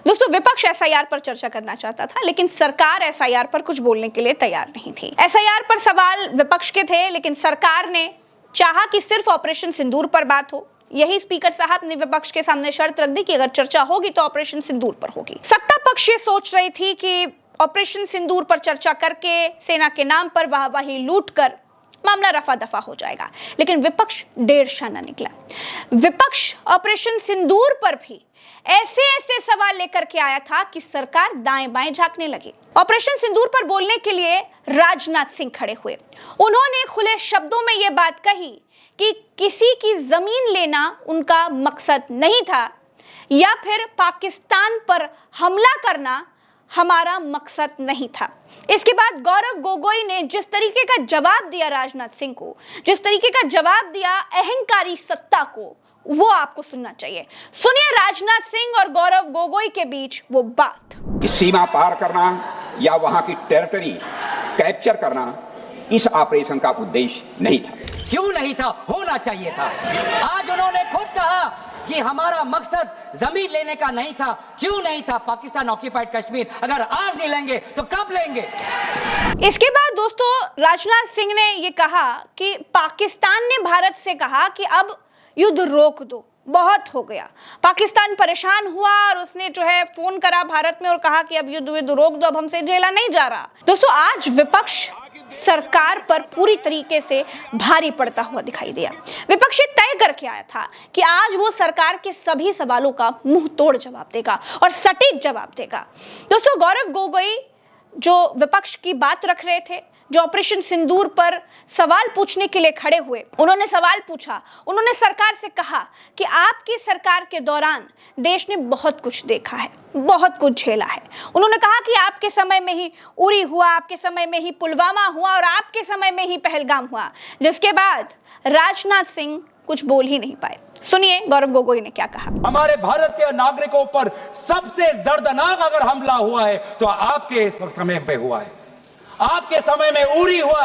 दोस्तों, विपक्ष एसआईआर पर चर्चा करना चाहता था, लेकिन सरकार एसआईआर पर कुछ बोलने के लिए तैयार नहीं थी। एसआईआर पर सवाल विपक्ष के थे, लेकिन सरकार ने चाहा कि सिर्फ ऑपरेशन सिंदूर पर बात हो। यही स्पीकर साहब ने विपक्ष के सामने शर्त रख दी कि अगर चर्चा होगी तो ऑपरेशन सिंदूर पर होगी। सत्ता पक्ष ये सोच रही थी कि ऑपरेशन सिंदूर पर चर्चा करके सेना के नाम पर वाहवाही लूट कर मामला रफा दफा हो जाएगा, लेकिन विपक्ष डेढ़ शाना निकला। विपक्ष ऑपरेशन सिंदूर पर भी ऐसे ऐसे सवाल लेकर के आया था कि सरकार दाएं बाएं झांकने लगी। ऑपरेशन सिंदूर पर बोलने के लिए राजनाथ सिंह खड़े हुए। उन्होंने खुले शब्दों में यह बात कही कि किसी की जमीन लेना उनका मकसद नहीं था या फिर पाकिस्तान पर हमला करना हमारा मकसद नहीं था। इसके बाद गौरव गोगोई ने जिस तरीके का जवाब दिया राजनाथ सिंह को, जिस तरीके का जवाब दिया अहंकारी सत्ता को, वो आपको सुनना चाहिए। सुनिए राजनाथ सिंह और गौरव गोगोई के बीच वो बात। सीमा पार करना या वहां की टेरिटरी कैप्चर करना इस ऑपरेशन का उद्देश्य नहीं था। क्यों नहीं था? होना चाहिए था। आज उन्होंने खुद कहा कि हमारा मकसद जमीन लेने का नहीं था। क्यों नहीं था? पाकिस्तान ऑक्यूपाइड कश्मीर अगर आज नहीं लेंगे तो कब लेंगे? इसके बाद दोस्तों राजनाथ सिंह ने यह कहा कि पाकिस्तान ने भारत से कहा कि अब युद्ध रोक दो, बहुत हो गया। पाकिस्तान परेशान हुआ और उसने जो है फोन करा भारत में और कहा कि अब युद्ध रोक दो, अब हमसे झेला नहीं जा रहा। दोस्तों, आज विपक्ष सरकार पर पूरी तरीके से भारी पड़ता हुआ दिखाई दिया। विपक्ष तय करके आया था कि आज वो सरकार के सभी सवालों का मुंह तोड़ जवाब देगा और सटीक जवाब देगा। दोस्तों, गौरव गोगोई जो विपक्ष की बात रख रहे थे, जो ऑपरेशन सिंदूर पर सवाल पूछने के लिए खड़े हुए, उन्होंने सवाल पूछा। उन्होंने सरकार से कहा कि आपकी सरकार के दौरान देश ने बहुत कुछ देखा है, बहुत कुछ झेला है। उन्होंने कहा कि आपके समय में ही उरी हुआ, आपके समय में ही पुलवामा हुआ और आपके समय में ही पहलगाम हुआ। जिसके बाद राजनाथ सिंह कुछ बोल ही नहीं पाए। सुनिए गौरव गोगोई ने क्या कहा। हमारे भारत के नागरिकों पर सबसे दर्दनाक अगर हमला हुआ है तो आपके समय पे हुआ है। आपके समय में उरी हुआ,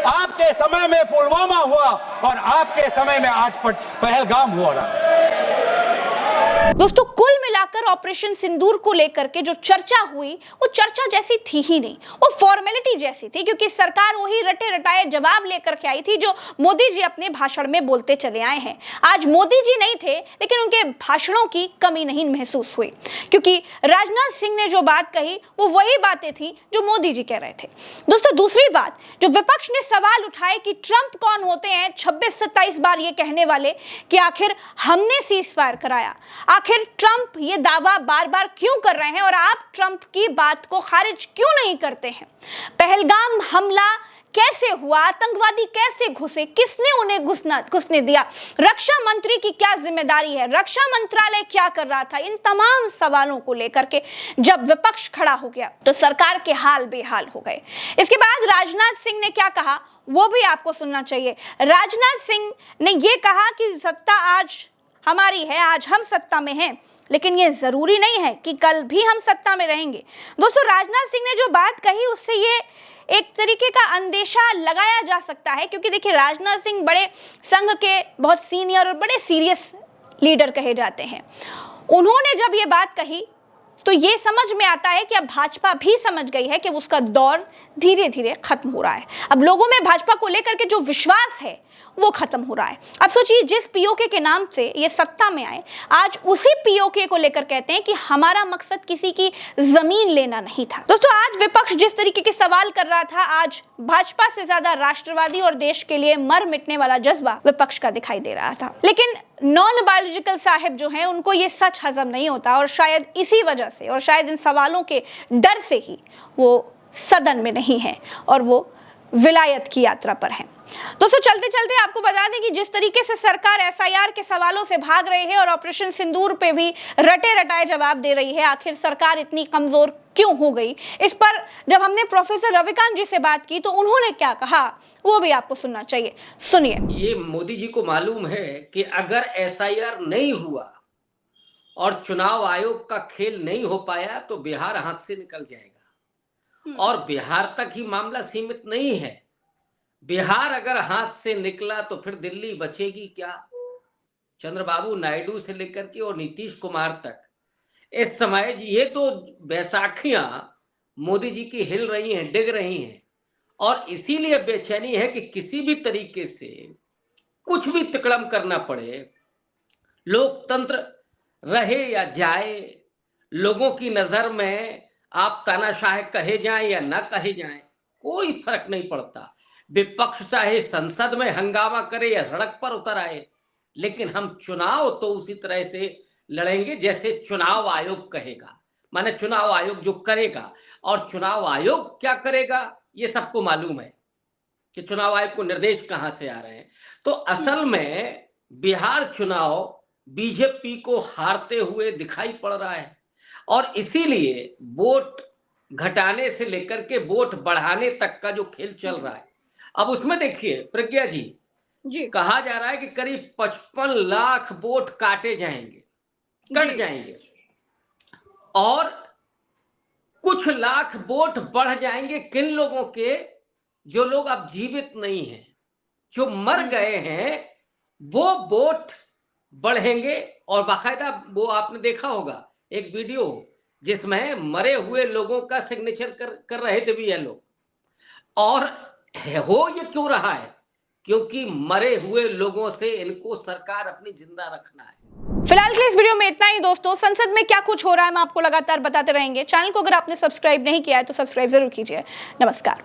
आपके समय में पुलवामा हुआ और आपके समय में आज पहलगाम हो रहा है। दोस्तों, कुल मिलाकर ऑपरेशन सिंदूर को लेकर के जो चर्चा हुई वो चर्चा जैसी थी ही नहीं, वो फॉर्मेलिटी जैसी थी, क्योंकि सरकार वही रटे रटाए जवाब लेकर के आई थी जो मोदी जी अपने भाषण में बोलते चले आए हैं। आज मोदी जी नहीं थे, लेकिन उनके भाषणों की कमी नहीं महसूस हुई, क्योंकि राजनाथ सिंह ने जो बात कही वो वही बातें थी जो मोदी जी कह रहे थे। दोस्तों, दूसरी बात जो विपक्ष ने सवाल उठाए कि ट्रंप कौन होते हैं 26-27 बार ये कहने वाले कि आखिर हमने सीज फायर कराया, आखिर ट्रंप ये दावा बार बार क्यों कर रहे हैं और आप ट्रंप की बात को खारिज क्यों नहीं करते हैं? पहलगाम हमला कैसे हुआ? आतंकवादी कैसे घुसे? किसने उन्हें घुसने दिया? रक्षा मंत्री की क्या जिम्मेदारी है? रक्षा मंत्रालय क्या कर रहा था? इन तमाम सवालों को लेकर के जब विपक्ष खड़ा हो गया तो सरकार के हाल बेहाल हो गए। इसके बाद राजनाथ सिंह ने क्या कहा वो भी आपको सुनना चाहिए। राजनाथ सिंह ने यह कहा कि सत्ता आज हमारी है, आज हम सत्ता में हैं, लेकिन ये जरूरी नहीं है कि कल भी हम सत्ता में रहेंगे। दोस्तों, राजनाथ सिंह ने जो बात कही उससे ये एक तरीके का अंदेशा लगाया जा सकता है, क्योंकि देखिए राजनाथ सिंह बड़े संघ के बहुत सीनियर और बड़े सीरियस लीडर कहे जाते हैं। उन्होंने जब ये बात कही तो ये समझ में आता है कि अब भाजपा भी समझ गई है कि उसका दौर धीरे धीरे खत्म हो रहा है। अब लोगों में भाजपा को लेकर के जो विश्वास है वो खत्म हो रहा है। अब सोचिए, जिस पीओके के नाम से ये सत्ता में आए, आज उसी पीओके को लेकर कहते हैं कि हमारा मकसद किसी की जमीन लेना नहीं था। दोस्तों, आज विपक्ष जिस तरीके के सवाल कर रहा था, आज भाजपा से ज्यादा राष्ट्रवादी और देश के लिए मर मिटने वाला जज्बा विपक्ष का दिखाई दे रहा था। लेकिन नॉन बायोलॉजिकल साहिब जो हैं उनको ये सच हजम नहीं होता और शायद इसी वजह से और शायद इन सवालों के डर से ही वो सदन में नहीं है और वो विलायत की यात्रा पर है। दोस्तों, चलते चलते आपको बता दें कि जिस तरीके से सरकार एसआईआर के सवालों से भाग रही है और ऑपरेशन सिंदूर पे भी रटे रटाए जवाब दे रही है, आखिर सरकार इतनी कमजोर क्यों हो गई? इस पर जब हमने प्रोफेसर रविकांत जी से बात की तो उन्होंने क्या कहा वो भी आपको सुनना चाहिए। सुनिए। ये मोदी जी को मालूम है कि अगर एसआईआर नहीं हुआ और चुनाव आयोग का खेल नहीं हो पाया तो बिहार हाथ से निकल जाएगा, और बिहार तक ही मामला सीमित नहीं है। बिहार अगर हाथ से निकला तो फिर दिल्ली बचेगी क्या? चंद्रबाबू नायडू से लेकर के और नीतीश कुमार तक इस समय ये तो बैसाखियां मोदी जी की हिल रही हैं, डिग रही हैं, और इसीलिए बेचैनी है कि किसी भी तरीके से कुछ भी तिकड़म करना पड़े, लोकतंत्र रहे या जाए, लोगों की नजर में आप तानाशाह कहे जाएं या ना कहे जाएं, कोई फर्क नहीं पड़ता। विपक्ष चाहे संसद में हंगामा करे या सड़क पर उतर आए, लेकिन हम चुनाव तो उसी तरह से लड़ेंगे जैसे चुनाव आयोग कहेगा, माने चुनाव आयोग जो करेगा। और चुनाव आयोग क्या करेगा ये सबको मालूम है कि चुनाव आयोग को निर्देश कहां से आ रहे हैं। तो असल में बिहार चुनाव बीजेपी को हारते हुए दिखाई पड़ रहा है, और इसीलिए वोट घटाने से लेकर के वोट बढ़ाने तक का जो खेल चल रहा है, अब उसमें देखिए प्रज्ञा जी, कहा जा रहा है कि करीब 55 लाख वोट काटे जाएंगे, कट जाएंगे, और कुछ लाख वोट बढ़ जाएंगे किन लोगों के, जो लोग अब जीवित नहीं हैं, जो मर गए हैं, वो वोट बढ़ेंगे। और बाकायदा वो आपने देखा होगा एक वीडियो जिसमें मरे हुए लोगों का सिग्नेचर कर रहे थे भी ये लोग। और हो ये क्यों रहा है? क्योंकि मरे हुए लोगों से इनको सरकार अपनी जिंदा रखना है। फिलहाल के लिए इस वीडियो में इतना ही दोस्तों। संसद में क्या कुछ हो रहा है हम आपको लगातार बताते रहेंगे। चैनल को अगर आपने सब्सक्राइब नहीं किया है तो सब्सक्राइब जरूर कीजिए। नमस्कार।